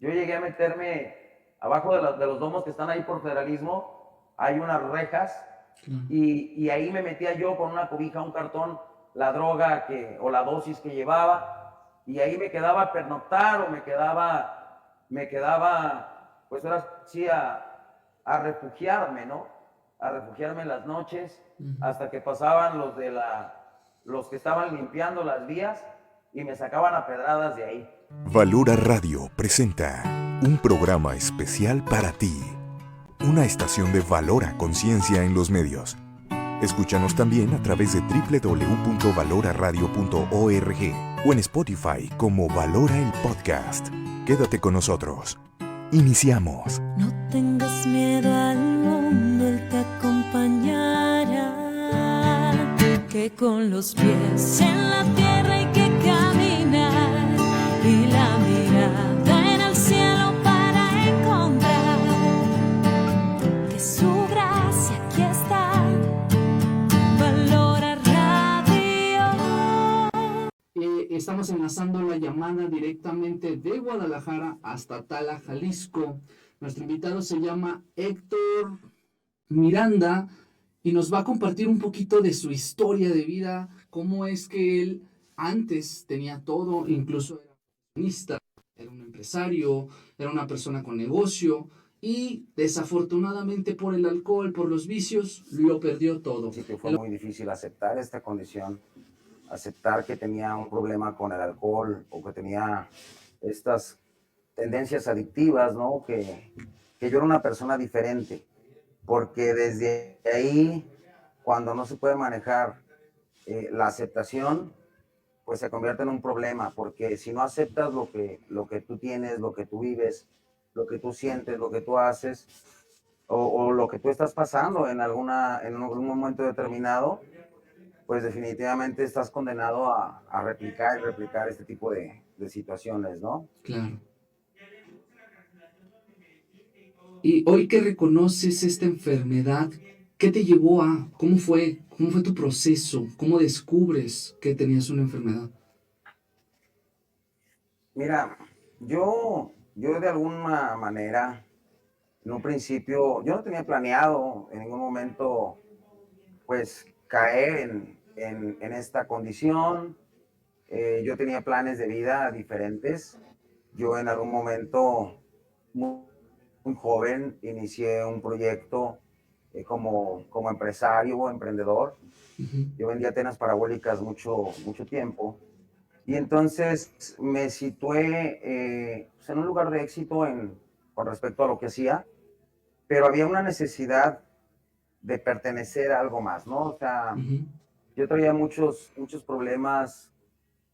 Yo llegué a meterme abajo de los domos que están ahí por Federalismo, hay unas rejas, y ahí me metía yo con una cobija, un cartón, la droga o la dosis que llevaba, y ahí me quedaba a pernoctar, o me quedaba, pues ahora sí, a refugiarme, ¿no? A refugiarme en las noches, hasta que pasaban los que estaban limpiando las vías y me sacaban a pedradas de ahí. Valora Radio presenta un programa especial para ti, una estación de Valora Conciencia en los medios. Escúchanos también a través de www.valoraradio.org o en Spotify como Valora el Podcast. Quédate con nosotros. Iniciamos. No tengas miedo al mundo, Él te acompañará. Que con los pies en la tierra hay que caminar y la mirada en el cielo para encontrar que su gracia aquí está. Valora Radio. Estamos enlazando la llamada directamente de Guadalajara hasta Tala, Jalisco. Nuestro invitado se llama Héctor Miranda y nos va a compartir un poquito de su historia de vida, cómo es que él antes tenía todo, incluso era profesionista, era un empresario, era una persona con negocio y desafortunadamente por el alcohol, por los vicios, lo perdió todo. Sí que fue muy difícil aceptar esta condición, aceptar que tenía un problema con el alcohol o que tenía estas tendencias adictivas, ¿no? Que yo era una persona diferente, porque desde ahí, cuando no se puede manejar la aceptación, pues se convierte en un problema, porque si no aceptas lo que tú tienes, lo que tú vives, lo que tú sientes, lo que tú haces, o lo que tú estás pasando en algún momento determinado, pues definitivamente estás condenado a replicar y replicar este tipo de situaciones, ¿no? Claro. Y hoy que reconoces esta enfermedad, ¿qué te llevó a? ¿Cómo fue? ¿Cómo fue tu proceso? ¿Cómo descubres que tenías una enfermedad? Mira, yo de alguna manera, en un principio, yo no tenía planeado en ningún momento, pues, caer en esta condición. Yo tenía planes de vida diferentes. Yo en algún momento, muy, muy joven, inicié un proyecto como empresario o emprendedor. Yo vendía tenas parabólicas mucho tiempo. Y entonces me situé pues en un lugar de éxito con respecto a lo que hacía, pero había una necesidad de pertenecer a algo más, ¿no? O sea, yo traía muchos problemas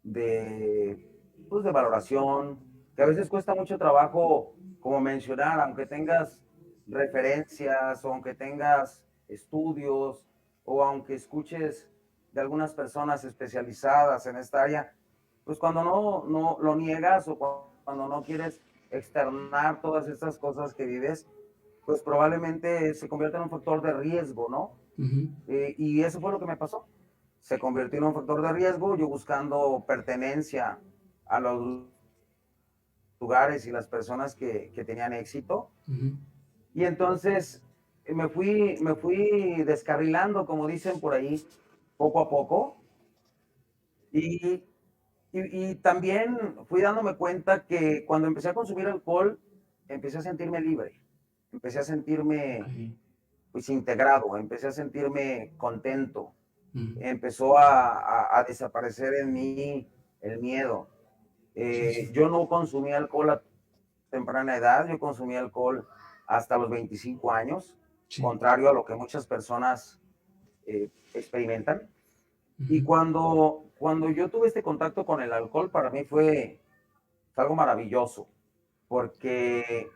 pues de valoración, que a veces cuesta mucho trabajo como mencionar, aunque tengas referencias o aunque tengas estudios o aunque escuches de algunas personas especializadas en esta área, pues cuando no lo niegas o cuando no quieres externar todas estas cosas que vives, pues probablemente se convierte en un factor de riesgo, ¿no? Y eso fue lo que me pasó. Se convirtió en un factor de riesgo, yo buscando pertenencia a los lugares y las personas que tenían éxito. Y entonces me fui descarrilando, como dicen por ahí, poco a poco. Y también fui dándome cuenta que cuando empecé a consumir alcohol, empecé a sentirme libre, empecé a sentirme pues integrado, empecé a sentirme contento, empezó a desaparecer en mí el miedo. Yo no consumí alcohol a temprana edad, yo consumí alcohol hasta los 25 años, contrario a lo que muchas personas experimentan. Y cuando yo tuve este contacto con el alcohol, para mí fue algo maravilloso, porque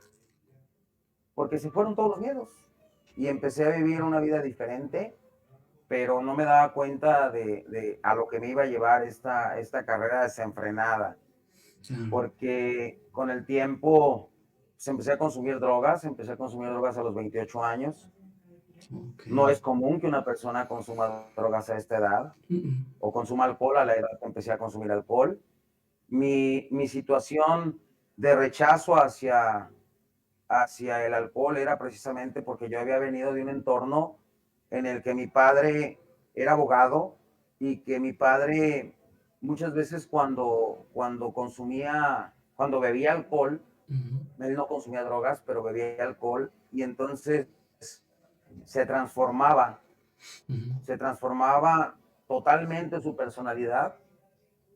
se fueron todos los miedos y empecé a vivir una vida diferente, pero no me daba cuenta de a lo que me iba a llevar esta carrera desenfrenada, porque con el tiempo pues, empecé a consumir drogas a los 28 años. No es común que una persona consuma drogas a esta edad o consuma alcohol a la edad que empecé a consumir alcohol. Mi situación de rechazo hacia el alcohol era precisamente porque yo había venido de un entorno en el que mi padre era abogado y que mi padre muchas veces cuando bebía alcohol, Ujú, él no consumía drogas, pero bebía alcohol y entonces se transformaba, ujú, se transformaba totalmente su personalidad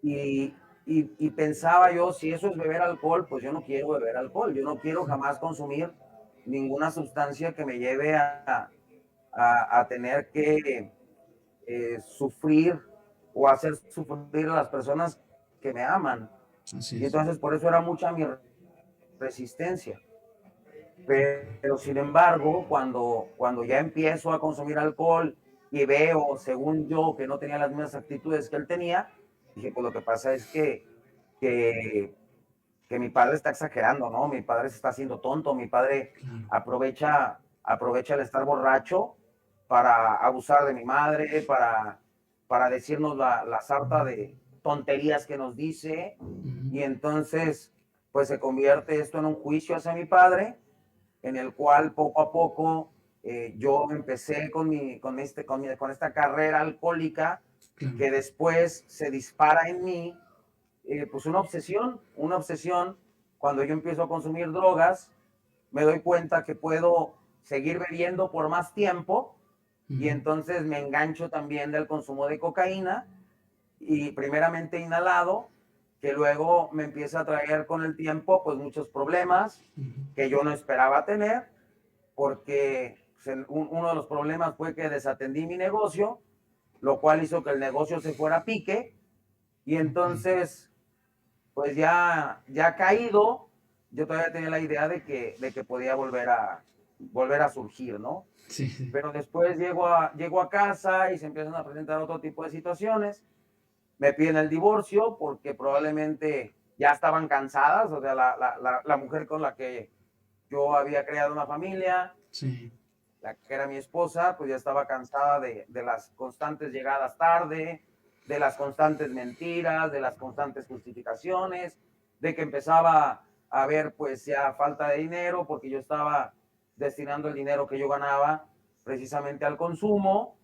y, y pensaba yo, si eso es beber alcohol, pues yo no quiero beber alcohol, yo no quiero jamás consumir ninguna sustancia que me lleve a tener que sufrir o hacer sufrir a las personas que me aman. así Y es. entonces por eso era mucha mi resistencia. Pero sin embargo, cuando ya empiezo a consumir alcohol y veo, según yo, que no tenía las mismas actitudes que él tenía, dije, pues lo que pasa es que, que mi padre está exagerando, ¿no? Mi padre se está haciendo tonto, mi padre Claro. aprovecha el estar borracho para abusar de mi madre, para decirnos la sarta de tonterías que nos dice, Ujú, y entonces, pues se convierte esto en un juicio hacia mi padre, en el cual poco a poco yo empecé con esta carrera alcohólica claro. que después se dispara en mí, pues una obsesión. Cuando yo empiezo a consumir drogas, me doy cuenta que puedo seguir bebiendo por más tiempo y Ujú, entonces me engancho también del consumo de cocaína y primeramente inhalado, que luego me empieza a traer con el tiempo pues muchos problemas ujú, que yo no esperaba tener, porque pues, uno de los problemas fue que desatendí mi negocio, lo cual hizo que el negocio se fuera a pique, y ok. entonces pues ya caído, yo todavía tenía la idea de que podía volver a surgir, ¿no? Sí, sí. Pero después llego a casa y se empiezan a presentar otro tipo de situaciones. Me piden el divorcio porque probablemente ya estaban cansadas, o sea, la mujer con la que yo había creado una familia, Sí. la que era mi esposa, pues ya estaba cansada de las constantes llegadas tarde, de las constantes mentiras, de las constantes justificaciones, de que empezaba a haber pues ya falta de dinero porque yo estaba destinando el dinero que yo ganaba precisamente al consumo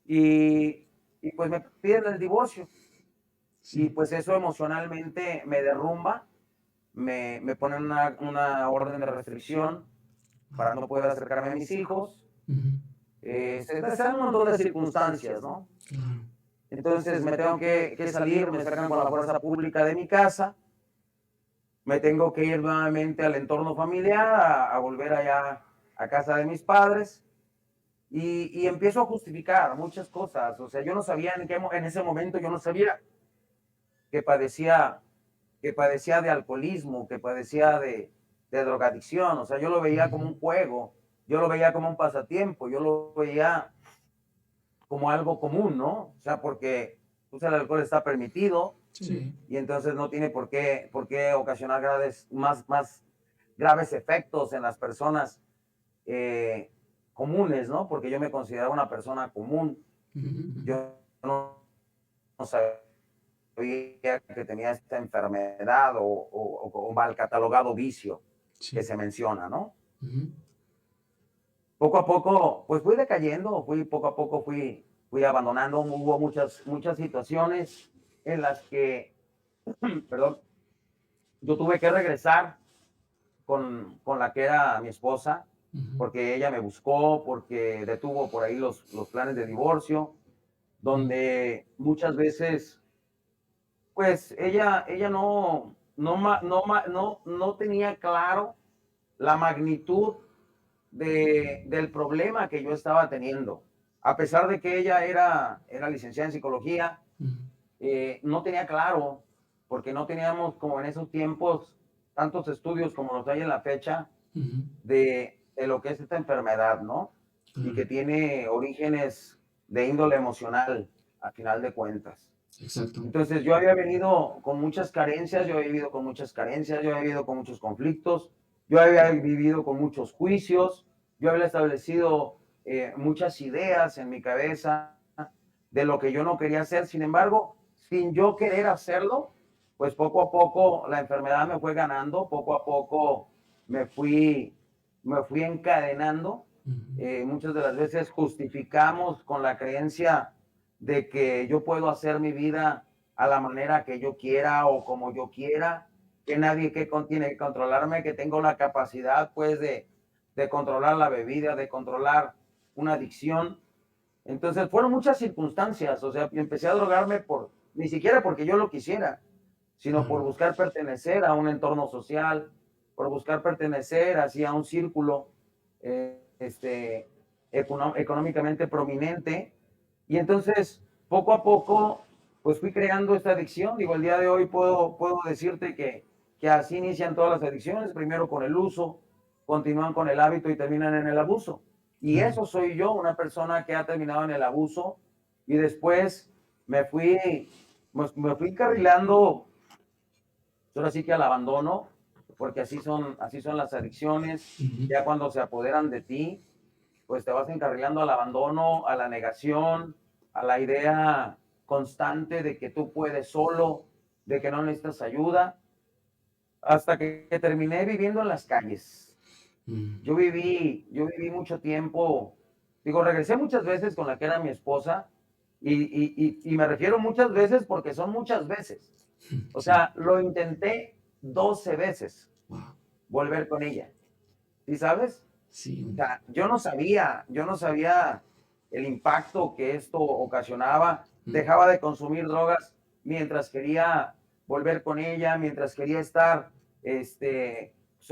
y pues me piden el divorcio y Sí. pues eso emocionalmente me derrumba, me ponen una orden de restricción para no poder acercarme a mis hijos, Ujú, se dan un montón de circunstancias, ¿no? claro. Entonces me tengo que salir, me sacan con la fuerza pública de mi casa, me tengo que ir nuevamente al entorno familiar, a volver allá a casa de mis padres y empiezo a justificar muchas cosas. O sea, yo no sabía en ese momento, yo no sabía que padecía, que padecía de alcoholismo, que padecía de drogadicción. O sea, yo lo veía como Ujú, un juego, yo lo veía como un pasatiempo, yo lo veía como algo común, ¿no? O sea, porque pues, el alcohol está permitido sí. y entonces no tiene por qué ocasionar más graves efectos en las personas eh, comunes, ¿no? Porque yo me consideraba una persona común. Ujú, ujú, Yo no sabía que tenía esta enfermedad o mal catalogado vicio que sí. se menciona, ¿no? Ujú, Poco a poco, pues fui decayendo, poco a poco fui abandonando, hubo muchas situaciones en las que, perdón, yo tuve que regresar con la que era mi esposa, ujú, porque ella me buscó, porque detuvo por ahí los planes de divorcio, ujú, donde muchas veces, pues ella no tenía claro la magnitud del problema que yo estaba teniendo. A pesar de que ella era licenciada en psicología, ujú, no tenía claro, porque no teníamos como en esos tiempos tantos estudios como los hay en la fecha ujú, de lo que es esta enfermedad, ¿no? Y claro. que tiene orígenes de índole emocional, a final de cuentas. Exacto. Entonces yo había venido con muchas carencias, yo había vivido con muchas carencias, yo había vivido con muchos conflictos, yo había vivido con muchos juicios, yo había establecido muchas ideas en mi cabeza de lo que yo no quería hacer. Sin embargo, sin yo querer hacerlo, pues poco a poco la enfermedad me fue ganando, poco a poco me fui, me fui encadenando. Muchas de las veces justificamos con la creencia de que yo puedo hacer mi vida a la manera que yo quiera o como yo quiera, que nadie tiene que controlarme, que tengo la capacidad pues de controlar la bebida, de controlar una adicción. Entonces fueron muchas circunstancias, o sea, empecé a drogarme ni siquiera porque yo lo quisiera, sino por buscar pertenecer a un entorno social, por buscar pertenecer así a un círculo económicamente prominente. Y entonces, poco a poco, pues fui creando esta adicción. Digo, el día de hoy puedo decirte que así inician todas las adicciones, primero con el uso, continúan con el hábito y terminan en el abuso. Y eso soy yo, una persona que ha terminado en el abuso y después me fui encarrilando, ahora sí que al abandono, porque así son las adicciones. Ya cuando se apoderan de ti, pues te vas encarrilando al abandono, a la negación, a la idea constante de que tú puedes solo, de que no necesitas ayuda, hasta que terminé viviendo en las calles. Yo viví mucho tiempo, digo, regresé muchas veces con la que era mi esposa, y me refiero muchas veces porque son muchas veces. O sea, lo intenté 12 veces, volver con ella. ¿Sí sabes? Sí. O sea, yo no sabía el impacto que esto ocasionaba. Dejaba de consumir drogas mientras quería volver con ella, mientras quería estar, pues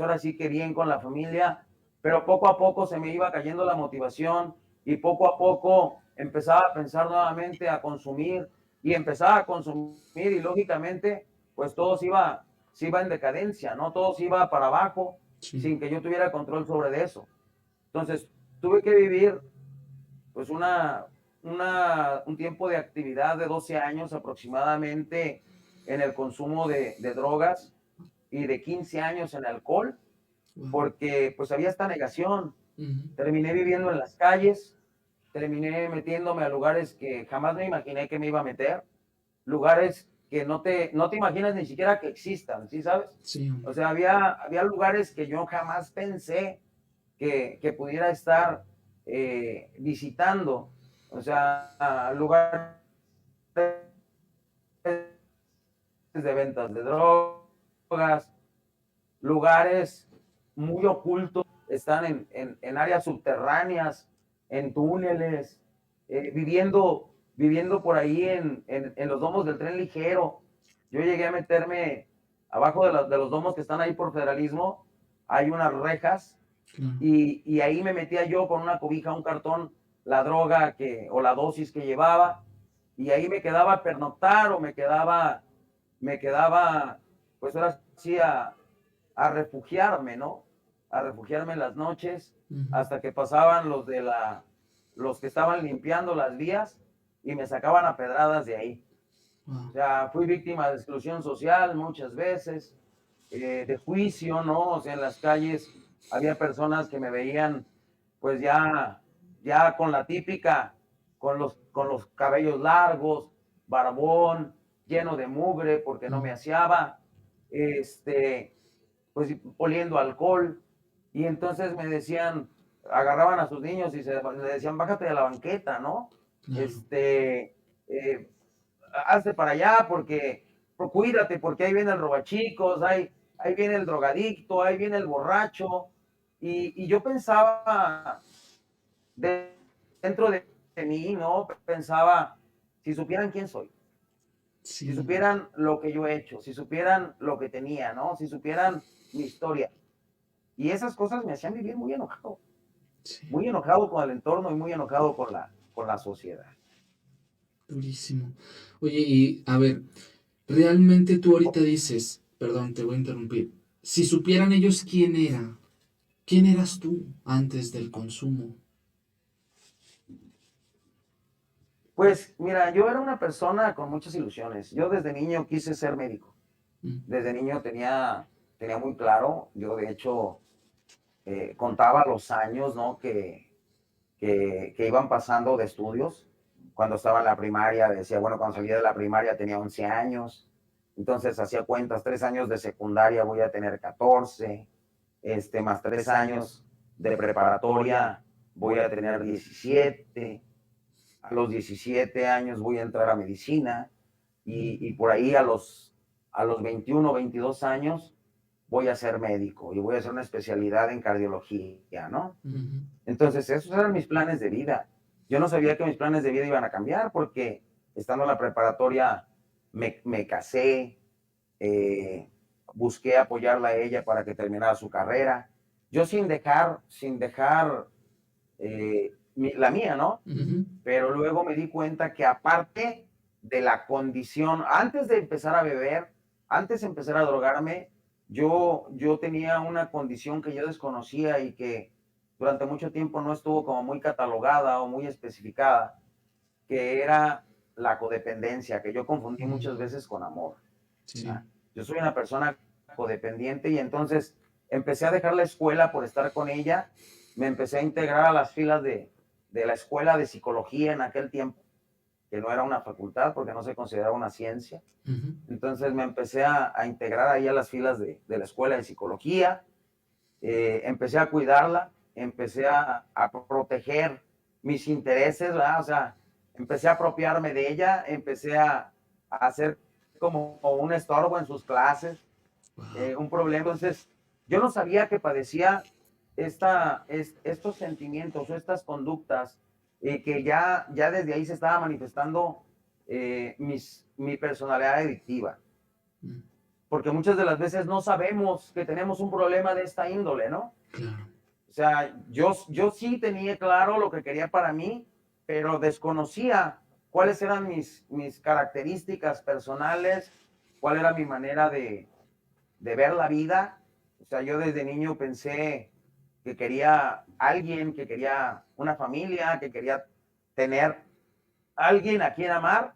ahora sí que bien con la familia, pero poco a poco se me iba cayendo la motivación y poco a poco empezaba a pensar nuevamente a consumir y empezaba a consumir y lógicamente pues se iba en decadencia, ¿no? Todo se iba para abajo sin que yo tuviera control sobre eso. Entonces tuve que vivir pues un tiempo de actividad de 12 años aproximadamente en el consumo de drogas y de 15 años en alcohol, porque pues había esta negación. Terminé viviendo en las calles, terminé metiéndome a lugares que jamás me imaginé que me iba a meter, lugares que no te imaginas ni siquiera que existan, ¿sí sabes? Sí. O sea, había lugares que yo jamás pensé que pudiera estar visitando, o sea, lugares de ventas de drogas, lugares muy ocultos, están en áreas subterráneas, en túneles, viviendo por ahí en los domos del tren ligero. Yo llegué a meterme abajo de los domos que están ahí por Federalismo, hay unas rejas, y ahí me metía yo con una cobija, un cartón, la droga o la dosis que llevaba, y ahí me quedaba a pernoctar o me quedaba, pues ahora sí, a refugiarme, ¿no? A refugiarme en las noches, hasta que pasaban los que estaban limpiando las vías y me sacaban a pedradas de ahí. O sea, fui víctima de exclusión social muchas veces, de juicio, ¿no? O sea, en las calles había personas que me veían, pues ya con la típica, con los cabellos largos, barbón, lleno de mugre porque no me aseaba, pues oliendo alcohol. Y entonces me decían, agarraban a sus niños y le decían, bájate de la banqueta, ¿no? Hazte para allá porque cuídate, porque ahí viene el robachicos, ahí viene el drogadicto, ahí viene el borracho. Y yo pensaba dentro de mí, ¿no? Pensaba, si supieran quién soy, si supieran lo que yo he hecho, si supieran lo que tenía, ¿no? Si supieran mi historia. Y esas cosas me hacían vivir muy enojado con el entorno y muy enojado con la sociedad. Durísimo. Oye, y a ver, realmente tú ahorita dices, perdón, te voy a interrumpir, si supieran ellos quién eras tú antes del consumo. Pues mira, yo era una persona con muchas ilusiones. Yo desde niño quise ser médico. Desde niño tenía muy claro, yo de hecho contaba los años, ¿no? que iban pasando de estudios. Cuando estaba en la primaria, decía, bueno, cuando salí de la primaria tenía 11 años, Entonces hacía cuentas, 3 años de secundaria voy a tener 14, más 3 años de preparatoria voy a tener 17, a los 17 años voy a entrar a medicina y por ahí a los 21, 22 años voy a ser médico y voy a hacer una especialidad en cardiología, ¿no? Entonces, esos eran mis planes de vida. Yo no sabía que mis planes de vida iban a cambiar porque estando en la preparatoria me casé, busqué apoyarla a ella para que terminara su carrera. Yo sin dejar la mía, ¿no? Pero luego me di cuenta que aparte de la condición, antes de empezar a beber, antes de empezar a drogarme, yo tenía una condición que yo desconocía y que durante mucho tiempo no estuvo como muy catalogada o muy especificada, que era la codependencia, que yo confundí muchas veces con amor. Sí. Yo soy una persona codependiente y entonces empecé a dejar la escuela por estar con ella, me empecé a integrar a las filas de la escuela de psicología en aquel tiempo, que no era una facultad porque no se consideraba una ciencia. Entonces me empecé a integrar ahí a las filas de la escuela de psicología, empecé a cuidarla, empecé a proteger mis intereses, ¿verdad? O sea, empecé a apropiarme de ella, empecé a hacer como un estorbo en sus clases, un problema. Entonces, yo no sabía que padecía estos sentimientos o estas conductas, que ya desde ahí se estaba manifestando mi personalidad adictiva. Porque muchas de las veces no sabemos que tenemos un problema de esta índole, ¿no? Claro. O sea, yo sí tenía claro lo que quería para mí, pero desconocía cuáles eran mis características personales, cuál era mi manera de ver la vida. O sea, yo desde niño pensé que quería alguien, que quería una familia, que quería tener alguien a quien amar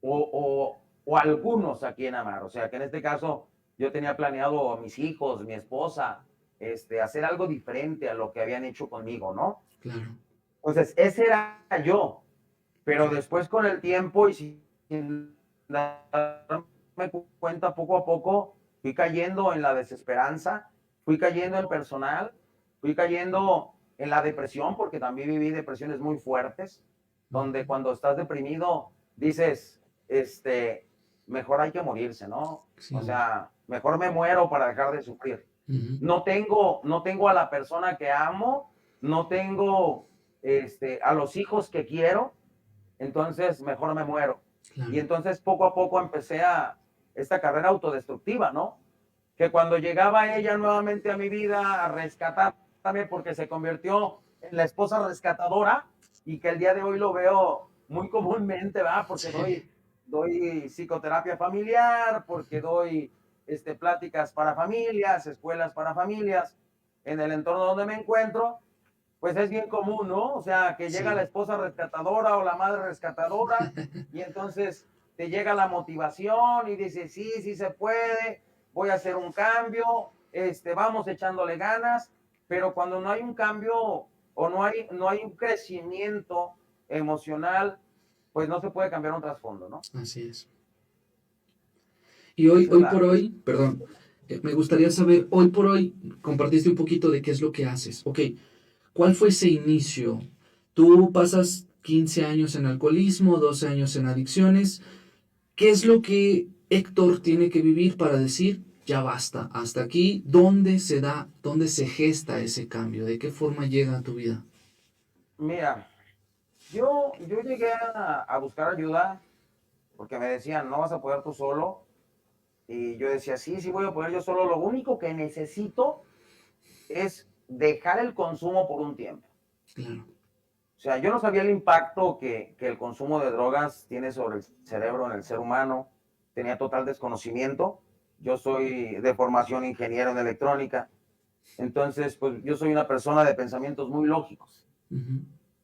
o algunos a quien amar. O sea, que en este caso yo tenía planeado a mis hijos, mi esposa, hacer algo diferente a lo que habían hecho conmigo, ¿no? Claro. Entonces, ese era yo. Pero después con el tiempo y sin darme cuenta, poco a poco, fui cayendo en la desesperanza, fui cayendo en personal, fui cayendo en la depresión, porque también viví depresiones muy fuertes, donde cuando estás deprimido dices, mejor hay que morirse, ¿no? Sí. O sea, mejor me muero para dejar de sufrir. No tengo a la persona que amo, no tengo a los hijos que quiero, entonces mejor me muero. Claro. Y entonces poco a poco empecé esta carrera autodestructiva, ¿no? Que cuando llegaba ella nuevamente a mi vida a rescatarme porque se convirtió en la esposa rescatadora y que el día de hoy lo veo muy comúnmente, ¿verdad? Porque doy psicoterapia familiar, porque doy pláticas para familias, escuelas para familias, en el entorno donde me encuentro, pues es bien común, ¿no? O sea, que llega la esposa rescatadora o la madre rescatadora y entonces te llega la motivación y dices, sí, sí se puede, voy a hacer un cambio, vamos echándole ganas, pero cuando no hay un cambio o no hay un crecimiento emocional, pues no se puede cambiar un trasfondo, ¿no? Así es. Y hoy por hoy, perdón, me gustaría saber, hoy por hoy compartiste un poquito de qué es lo que haces. Ok, ¿cuál fue ese inicio? Tú pasas 15 años en alcoholismo, 12 años en adicciones. ¿Qué es lo que Héctor tiene que vivir para decir, ya basta, hasta aquí? ¿Dónde se gesta ese cambio? ¿De qué forma llega a tu vida? Mira, yo llegué a buscar ayuda porque me decían, no vas a poder tú solo. Y yo decía, sí, sí voy a poder yo solo. Lo único que necesito es dejar el consumo por un tiempo. Claro. O sea, yo no sabía el impacto que el consumo de drogas tiene sobre el cerebro en el ser humano. Tenía total desconocimiento. Yo soy de formación ingeniero en electrónica. Entonces, pues yo soy una persona de pensamientos muy lógicos.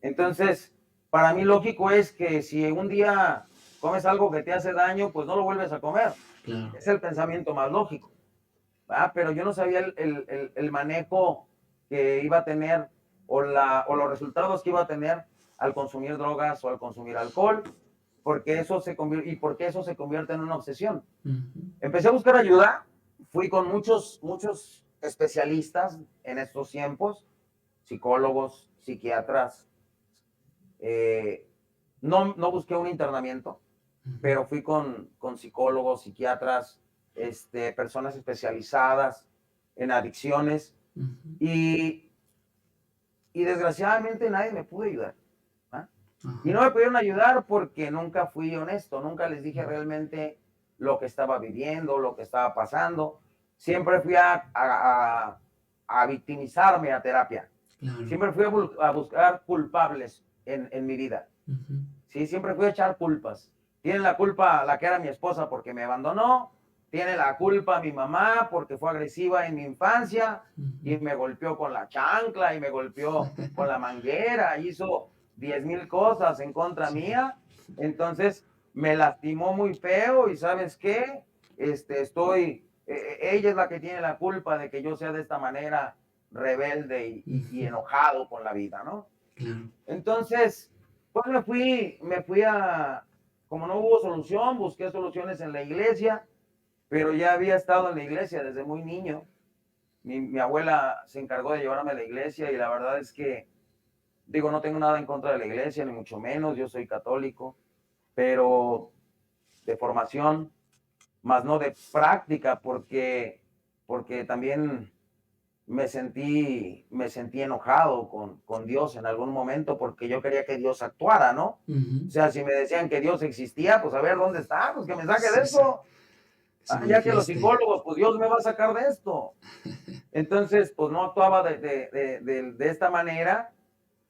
Entonces, para mí lógico es que si un día comes algo que te hace daño, pues no lo vuelves a comer. Claro. Es el pensamiento más lógico. ¿Verdad? Pero yo no sabía el manejo que iba a tener o los resultados que iba a tener al consumir drogas o al consumir alcohol. porque eso se convierte, y porque eso se convierte en una obsesión. Ujú. Empecé a buscar ayuda, fui con muchos especialistas en estos tiempos, psicólogos, psiquiatras. No busqué un internamiento, pero fui con psicólogos, psiquiatras, personas especializadas en adicciones Ujú. y desgraciadamente nadie me pudo ayudar. ¿Ah? Ajá. Y no me pudieron ayudar porque nunca fui honesto, nunca les dije realmente lo que estaba viviendo, lo que estaba pasando. Siempre fui a victimizarme a terapia. Claro. Siempre fui a buscar culpables en mi vida. Ujú. Sí, siempre fui a echar culpas. Tiene la culpa la que era mi esposa porque me abandonó. Tiene la culpa mi mamá porque fue agresiva en mi infancia y Ujú. me golpeó con la chancla y me golpeó con la manguera. Hizo 10,000 cosas en contra Sí. mía. Entonces me lastimó muy feo y ¿sabes qué? Ella es la que tiene la culpa de que yo sea de esta manera rebelde y Ujú. enojado con la vida, ¿no? Claro. Entonces, pues como no hubo solución, busqué soluciones en la iglesia, pero ya había estado en la iglesia desde muy niño. Mi abuela se encargó de llevarme a la iglesia y la verdad es que, digo, no tengo nada en contra de la iglesia, ni mucho menos, yo soy católico, pero de formación, más no de práctica, porque también me sentí enojado con Dios en algún momento porque yo quería que Dios actuara, ¿no? Ujú. O sea, si me decían que Dios existía, pues a ver dónde está, pues que me saque de Sí, sí. eso. Que se Ya que los manifieste. psicólogos, pues Dios me va a sacar de esto. Entonces, pues no actuaba de esta manera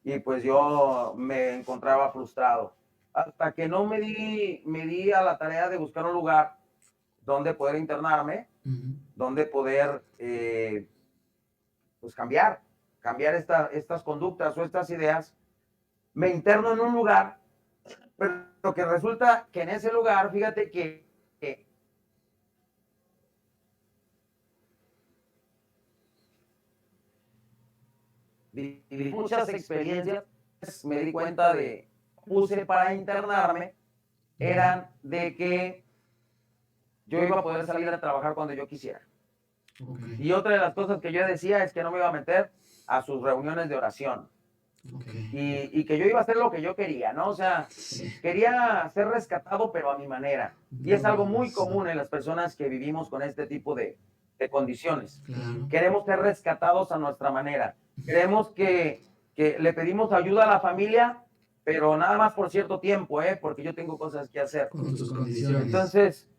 y pues yo me encontraba frustrado. Hasta que no me di a la tarea de buscar un lugar donde poder internarme, Ujú. donde poder pues cambiar estas conductas o estas ideas, me interno en un lugar, pero que resulta que en ese lugar, fíjate que viví muchas experiencias, me di cuenta puse para internarme, eran de que yo iba a poder salir a trabajar cuando yo quisiera. Ok. Y otra de las cosas que yo decía es que no me iba a meter a sus reuniones de oración. Ok. Y que yo iba a hacer lo que yo quería, ¿no? O sea, Sí. quería ser rescatado, pero a mi manera. Y es algo muy Sí. común en las personas que vivimos con este tipo de condiciones. Claro. Queremos ser rescatados a nuestra manera. Queremos que le pedimos ayuda a la familia, pero nada más por cierto tiempo, porque yo tengo cosas que hacer. Con tus condiciones. Entonces,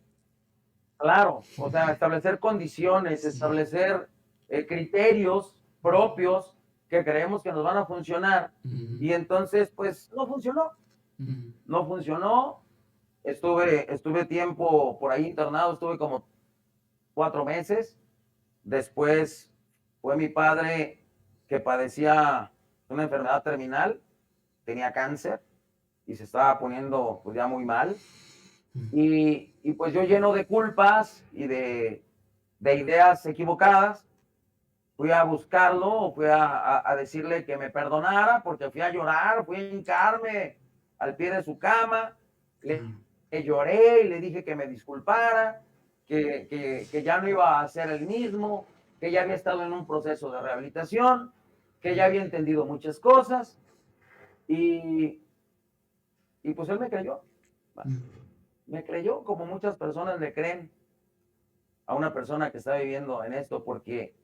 claro, o sea, establecer condiciones, Sí. establecer criterios propios que creemos que nos van a funcionar. Ujú. Y entonces, pues, no funcionó. Ujú. No funcionó. Estuve tiempo por ahí internado, estuve como 4 meses. Después fue mi padre que padecía una enfermedad terminal, tenía cáncer y se estaba poniendo pues, ya muy mal. Y pues yo lleno de culpas y de ideas equivocadas, fui a buscarlo, fui a decirle que me perdonara, porque fui a llorar, fui a hincarme al pie de su cama, le lloré y le dije que me disculpara, que ya no iba a ser el mismo, que ya había estado en un proceso de rehabilitación, que ya había entendido muchas cosas, y, y pues él me creyó. Me creyó como muchas personas le creen a una persona que está viviendo en esto, porque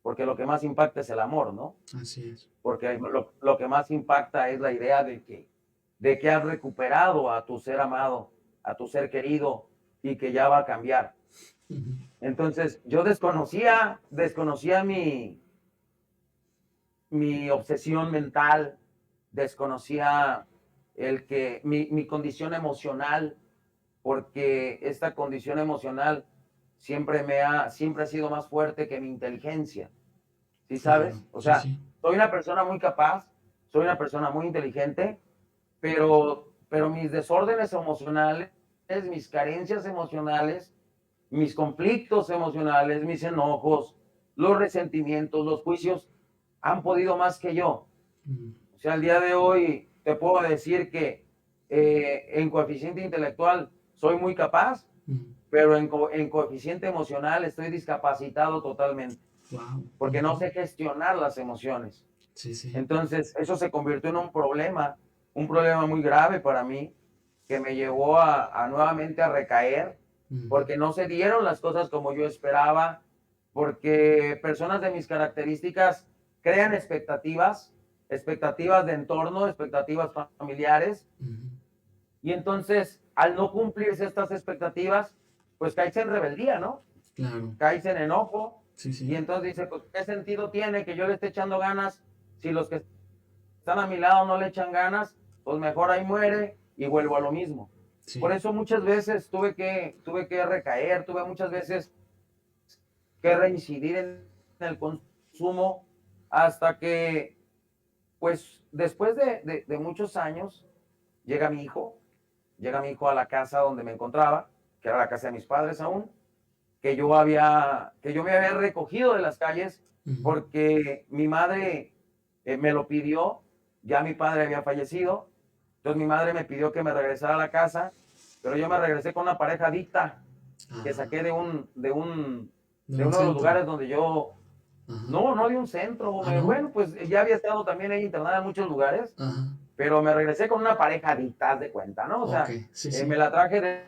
lo que más impacta es el amor, ¿no? Así es. Porque lo que más impacta es la idea de que has recuperado a tu ser amado, a tu ser querido y que ya va a cambiar. Ujú. Entonces, yo desconocía mi obsesión mental, desconocía mi condición emocional, porque esta condición emocional siempre ha sido más fuerte que mi inteligencia. ¿Sí sabes? Claro. O Sí, sea, sí. soy una persona muy capaz, soy una persona muy inteligente, pero mis desórdenes emocionales, mis carencias emocionales, mis conflictos emocionales, mis enojos, los resentimientos, los juicios, han podido más que yo. Ujú. O sea, al día de hoy te puedo decir que En coeficiente intelectual soy muy capaz, pero en coeficiente emocional estoy discapacitado totalmente, Wow. porque no sé gestionar las emociones. Sí, sí. Entonces, eso se convirtió en un problema muy grave para mí, que me llevó a nuevamente a recaer, porque no se dieron las cosas como yo esperaba, porque personas de mis características crean expectativas de entorno, expectativas familiares, y entonces, al no cumplirse estas expectativas, pues caes en rebeldía, ¿no? Claro. Caes en enojo, Sí, y sí. entonces dice, pues, ¿qué sentido tiene que yo le esté echando ganas si los que están a mi lado no le echan ganas? Pues mejor ahí muere y vuelvo a lo mismo. Por Sí. eso muchas veces tuve que recaer, tuve muchas veces que reincidir en el consumo hasta que, pues, después de muchos años, llega mi hijo, llega mi hijo a la casa donde me encontraba, que era la casa de mis padres aún, que yo me había recogido de las calles porque mi madre me lo pidió, ya mi padre había fallecido, entonces mi madre me pidió que me regresara a la casa, pero yo me regresé con una pareja adicta que Ah, saqué de de un uno de los centro. lugares donde yo, Ajá. no de un centro, Ah, ¿no? bueno, pues ya había estado también ahí internada en muchos lugares, Ajá. pero me regresé con una pareja adicta, haz de cuenta, ¿no? O Ok. sea, Sí, me sí. la traje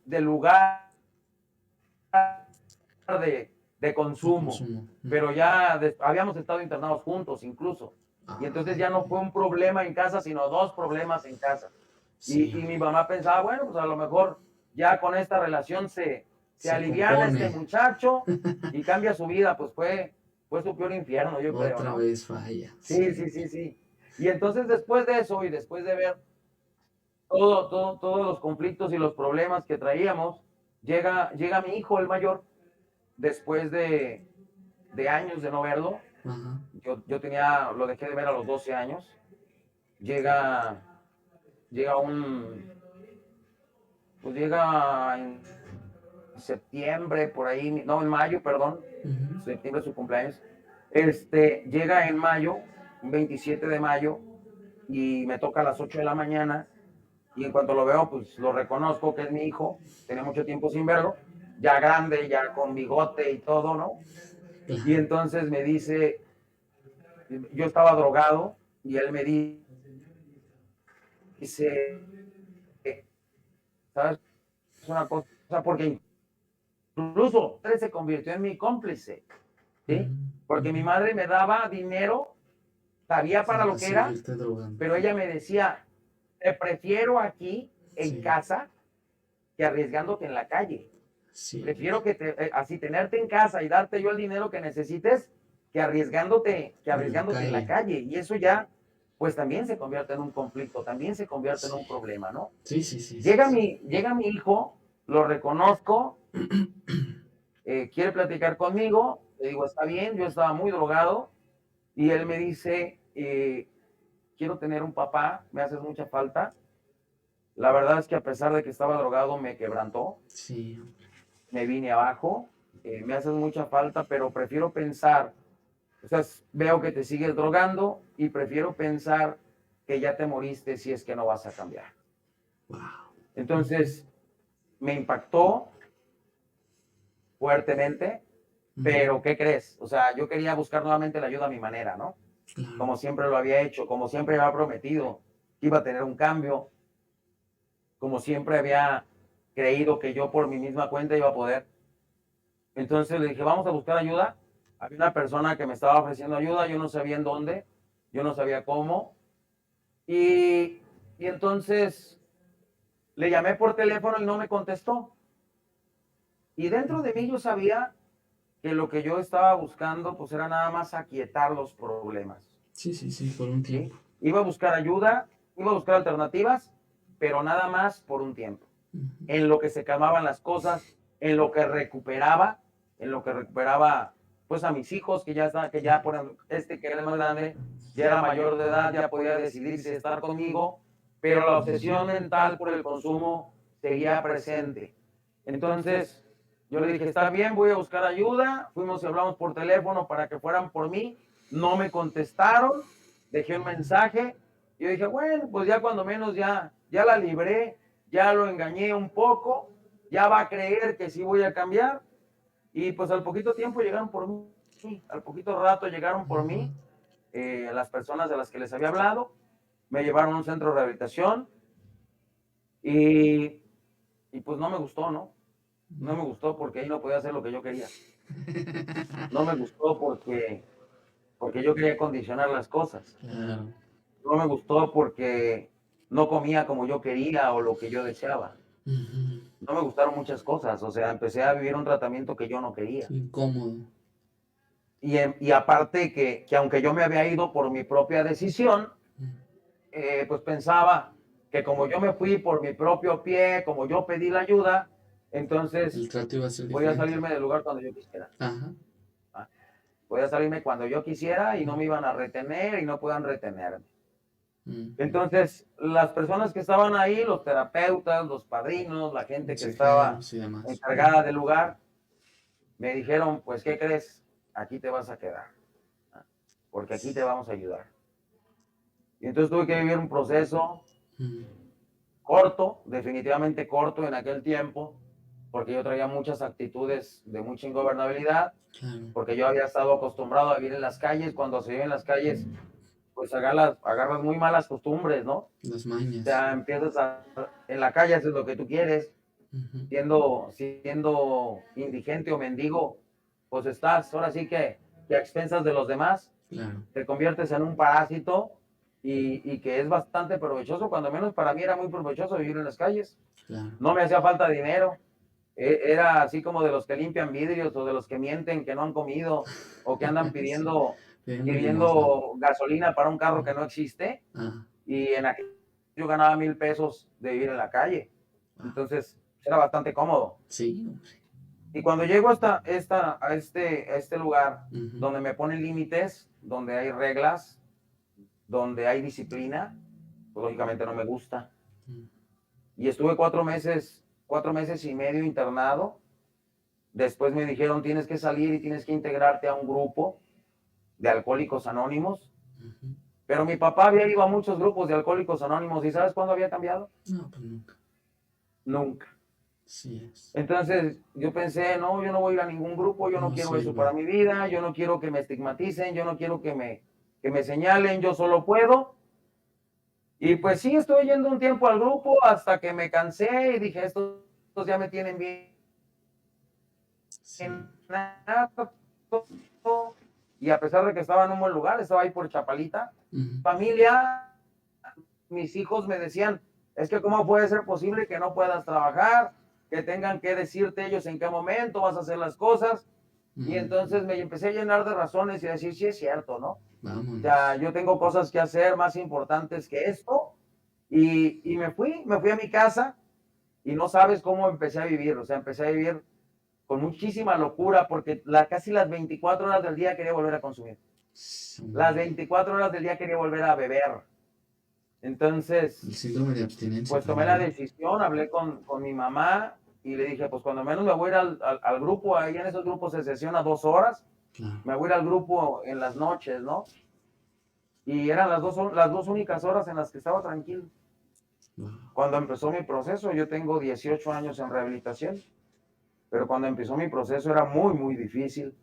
del lugar de De consumo, consumo. pero ya habíamos estado internados juntos incluso. Y entonces Ay, ya no fue un problema en casa, sino dos problemas en casa. sí, Y mi hombre. mamá pensaba, bueno, pues a lo mejor ya con esta relación se Se aliviana este compone. muchacho y cambia su vida. Pues fue su peor infierno, yo creo, Otra ¿no? vez falla. Sí, Sí. sí, sí, sí. Y entonces después de eso y después de ver todos los conflictos y los problemas que traíamos, llega mi hijo, el mayor, después de años de no verlo. Ajá. Lo dejé de ver a los 12 años. Llega, llega un, pues llega en septiembre, por ahí, no, en mayo, perdón, septiembre es su cumpleaños. Llega en mayo, un 27 de mayo, y me toca a las 8 de la mañana, y en cuanto lo veo, pues lo reconozco que es mi hijo, tenía mucho tiempo sin verlo, ya grande, ya con bigote y todo, ¿no? Y Claro. entonces me dice, yo estaba drogado, y él me dice, ¿sabes? Es una cosa, porque incluso él se convirtió en mi cómplice, ¿sí? Porque mi madre me daba dinero, sabía para Para lo que era, seguirte drogando. pero ella me decía, te prefiero aquí en Sí. casa que arriesgándote en la calle. Sí. Prefiero así tenerte en casa y darte yo el dinero que necesites que En la arriesgándote en la calle. calle. Y eso ya, pues también se convierte en un conflicto, también se convierte en Sí. un problema, ¿no? Sí, sí, sí, sí, sí. Llega mi hijo, lo reconozco, quiere platicar conmigo, le digo, está bien, yo estaba muy drogado, y él me dice, quiero tener un papá, me haces mucha falta. La verdad es que a pesar de que estaba drogado, me quebrantó, Sí. me vine abajo, me haces mucha falta, pero prefiero pensar, o sea, veo que te sigues drogando y prefiero pensar que ya te moriste si es que no vas a cambiar. Wow. Entonces, me impactó fuertemente, pero ¿qué crees? O sea, yo quería buscar nuevamente la ayuda a mi manera, ¿no? Claro. Como siempre lo había hecho, como siempre había prometido que iba a tener un cambio, como siempre había creído que yo por mi misma cuenta iba a poder. Entonces le dije, vamos a buscar ayuda. Había una persona que me estaba ofreciendo ayuda, yo no sabía en dónde, yo no sabía cómo. Y entonces le llamé por teléfono y no me contestó. Y dentro de mí yo sabía que lo que yo estaba buscando pues era nada más aquietar los problemas, Sí, sí, sí, por un ¿sí? tiempo. Iba a buscar ayuda, iba a buscar alternativas, pero nada más por un tiempo. En lo que se calmaban las cosas, en lo que recuperaba pues a mis hijos, que ya por que era más grande, ya era mayor de edad, ya podía decidir si estar conmigo, pero la obsesión mental por el consumo seguía presente. Entonces, yo le dije, está bien, voy a buscar ayuda. Fuimos y hablamos por teléfono para que fueran por mí. No me contestaron, dejé un mensaje Y yo dije, bueno, pues ya cuando menos ya la libré, ya lo engañé un poco, ya va a creer que sí voy a cambiar. Y pues al poquito tiempo llegaron por mí, al poquito rato llegaron por Ujú. mí las personas de las que les había hablado, me llevaron a un centro de rehabilitación y, y pues no me gustó, ¿no? No me gustó porque ahí no podía hacer lo que yo quería. No me gustó porque yo quería condicionar las cosas. Claro. No me gustó porque no comía como yo quería o lo que yo deseaba. Ujú. No me gustaron muchas cosas, o sea, empecé a vivir un tratamiento que yo no quería. Incómodo. Y aparte que aunque yo me había ido por mi propia decisión, pues pensaba que como yo me fui por mi propio pie, como yo pedí la ayuda, El entonces trato iba a ser podía diferente. salirme del lugar cuando yo quisiera. Ajá. ¿Ah? Podía salirme cuando yo quisiera y no me iban a retener y no puedan retenerme. Mm. Entonces, las personas que estaban ahí, los terapeutas, los padrinos, la gente que estaba Consejeros y demás. encargada del lugar, me dijeron, pues, ¿qué crees? Aquí te vas a quedar, ¿ah? Porque aquí te vamos a ayudar. Y entonces tuve que vivir un proceso Mm. corto, definitivamente corto en aquel tiempo, porque yo traía muchas actitudes de mucha ingobernabilidad, Claro. porque yo había estado acostumbrado a vivir en las calles. Cuando se vive en las calles, pues agarras muy malas costumbres, ¿no? Las O mañas. sea, en la calle haces lo que tú quieres, Ujú. siendo indigente o mendigo, pues estás ahora sí que a expensas de los demás, Claro. te conviertes en un parásito y que es bastante provechoso, cuando menos para mí era muy provechoso vivir en las calles. Claro. No me hacía falta dinero, era así como de los que limpian vidrios o de los que mienten que no han comido o que andan Sí. Bien limosna. pidiendo gasolina para un carro que no existe. Ah. Y en aquel yo ganaba 1,000 pesos de vivir en la calle. Wow. Entonces, era bastante cómodo. Sí, hombre. Y cuando llego a este lugar Ujú. donde me ponen límites, donde hay reglas, donde hay disciplina, pues lógicamente no me gusta. Mm. Y estuve 4 meses y medio internado. Después me dijeron, tienes que salir y tienes que integrarte a un grupo de alcohólicos anónimos. Ujú. Pero mi papá había ido a muchos grupos de alcohólicos anónimos. ¿Y sabes cuándo había cambiado? No, pues nunca. Nunca. Sí es. Entonces yo pensé, no, yo no voy a ir a ningún grupo, yo no No quiero eso para sirve. mi vida, yo no quiero que me estigmaticen, yo no quiero que me señalen, yo solo puedo. Y pues sí, estuve yendo un tiempo al grupo hasta que me cansé y dije, estos ya me tienen bien Sí. harto. Y a pesar de que estaba en un buen lugar, estaba ahí por Chapalita, Ujú. familia, mis hijos me decían, es que cómo puede ser posible que no puedas trabajar, que tengan que decirte ellos en qué momento vas a hacer las cosas. Y Ujú. entonces me empecé a llenar de razones y a decir, sí es cierto, ¿no? O sea, Vámonos. yo tengo cosas que hacer más importantes que esto. Y me fui a mi casa y no sabes cómo empecé a vivir. O sea, empecé a vivir con muchísima locura porque casi las 24 horas del día quería volver a consumir. Las Sí. 24 horas del día quería volver a beber. Entonces, El síndrome de abstinencia pues tomé la también. decisión, hablé con mi mamá y le dije, pues cuando menos me voy a ir al grupo, ahí en esos grupos se sesiona 2 horas, Claro. me voy a ir al grupo en las noches, ¿no? Y eran las dos únicas horas en las que estaba tranquilo. Wow. Cuando empezó mi proceso, yo tengo 18 años en rehabilitación, pero cuando empezó mi proceso era muy, muy difícil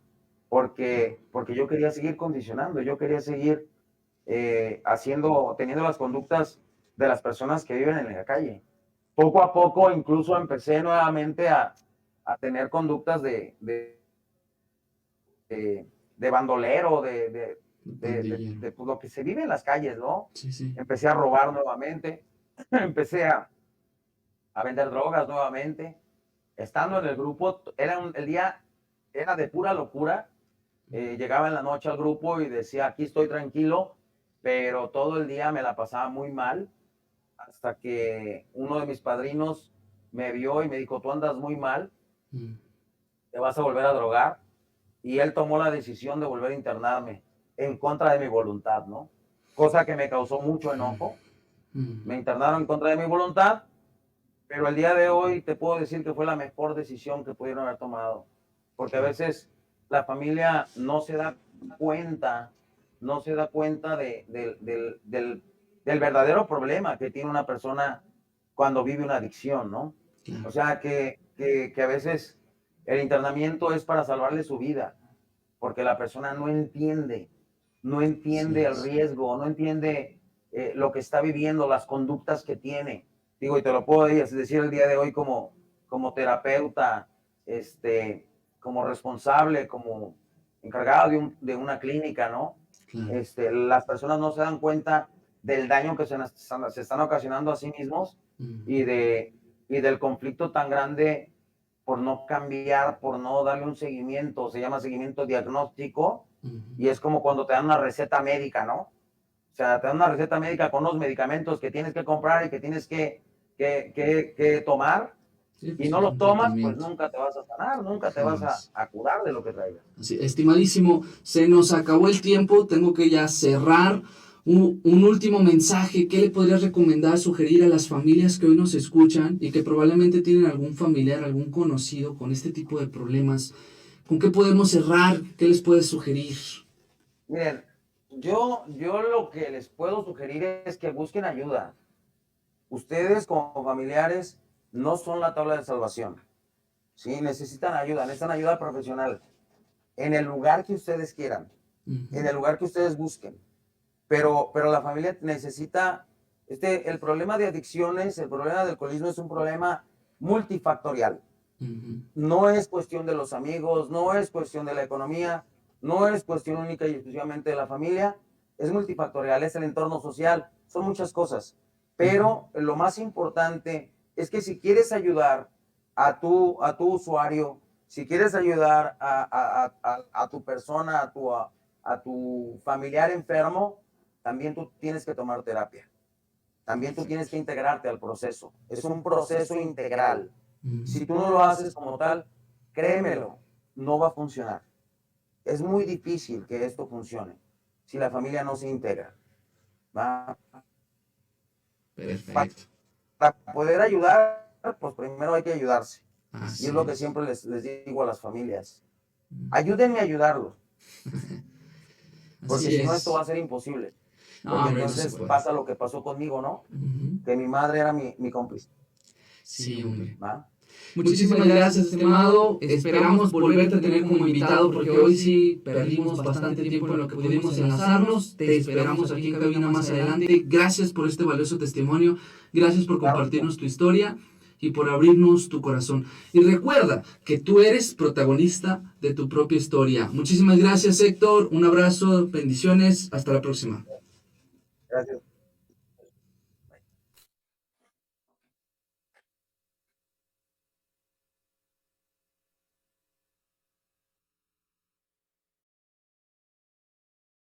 porque yo quería seguir condicionando, yo quería seguir teniendo las conductas de las personas que viven en la calle. Poco a poco incluso empecé nuevamente a tener conductas de bandolero, Pandillero. pues, lo que se vive en las calles, ¿no? Sí, sí. Empecé a robar nuevamente, empecé a vender drogas nuevamente. Estando en el grupo, el día era de pura locura. Llegaba en la noche al grupo y decía, aquí estoy tranquilo, pero todo el día me la pasaba muy mal, hasta que uno de mis padrinos me vio y me dijo, tú andas muy mal, Mm. te vas a volver a drogar. Y él tomó la decisión de volver a internarme en contra de mi voluntad, ¿no? Cosa que me causó mucho enojo. Mm. Me internaron en contra de mi voluntad, pero el día de hoy te puedo decir que fue la mejor decisión que pudieron haber tomado, porque a Claro. veces la familia no se da cuenta, no se da cuenta del verdadero problema que tiene una persona cuando vive una adicción, ¿no? Claro. O sea, que a veces el internamiento es para salvarle su vida, porque la persona no entiende el riesgo, no entiende lo que está viviendo, las conductas que tiene. Digo, y te lo puedo decir el día de hoy como terapeuta, como responsable, como encargado de una clínica, ¿no? Claro. Las personas no se dan cuenta del daño que se están ocasionando a sí mismos y del conflicto tan grande por no cambiar, por no darle un seguimiento, se llama seguimiento diagnóstico, y es como cuando te dan una receta médica, ¿no? O sea, te dan una receta médica con los medicamentos que tienes que comprar y que tienes que tomar, Sí, y pues, no lo un tomas, pues tratamiento. nunca te vas a sanar, nunca te vas Jamás. a curar de lo que traigas. Sí, estimadísimo, se nos acabó el tiempo, tengo que ya cerrar. Un último mensaje, ¿qué le podrías recomendar, sugerir a las familias que hoy nos escuchan y que probablemente tienen algún familiar, algún conocido con este tipo de problemas? ¿Con qué podemos cerrar? ¿Qué les puedes sugerir? Miren, yo lo que les puedo sugerir es que busquen ayuda. Ustedes como familiares no son la tabla de salvación. ¿Sí? Necesitan ayuda profesional en el lugar que ustedes quieran, en el lugar que ustedes busquen. Pero la familia necesita, el problema de adicciones, el problema del alcoholismo es un problema multifactorial. No es cuestión de los amigos, no es cuestión de la economía, no es cuestión única y exclusivamente de la familia, es multifactorial, es el entorno social, son muchas cosas. Pero lo más importante es que si quieres ayudar a tu usuario, si quieres ayudar a tu persona, a tu familiar enfermo, también tú tienes que tomar terapia. También tú tienes que integrarte al proceso. Es un proceso integral. Si tú no lo haces como tal, créemelo, no va a funcionar. Es muy difícil que esto funcione si la familia no se integra. ¿Va? Perfecto. Para poder ayudar, pues primero hay que ayudarse. Así Y es lo que siempre les digo a las familias. Ayúdenme a ayudarlos. Porque Así si no, es. esto va a ser imposible. No, Porque hombre, no se entonces puede. pasa lo que pasó conmigo, ¿no? Que mi madre era mi cómplice. Sí, hombre. ¿Va? Muchísimas gracias, estimado. Esperamos volverte a tener como invitado porque hoy sí perdimos bastante tiempo en lo que pudimos enlazarnos. Te esperamos aquí en cabina más adelante. Gracias por este valioso testimonio. Gracias por compartirnos tu historia y por abrirnos tu corazón. Y recuerda que tú eres protagonista de tu propia historia. Muchísimas gracias, Héctor. Un abrazo, bendiciones. Hasta la próxima. Gracias.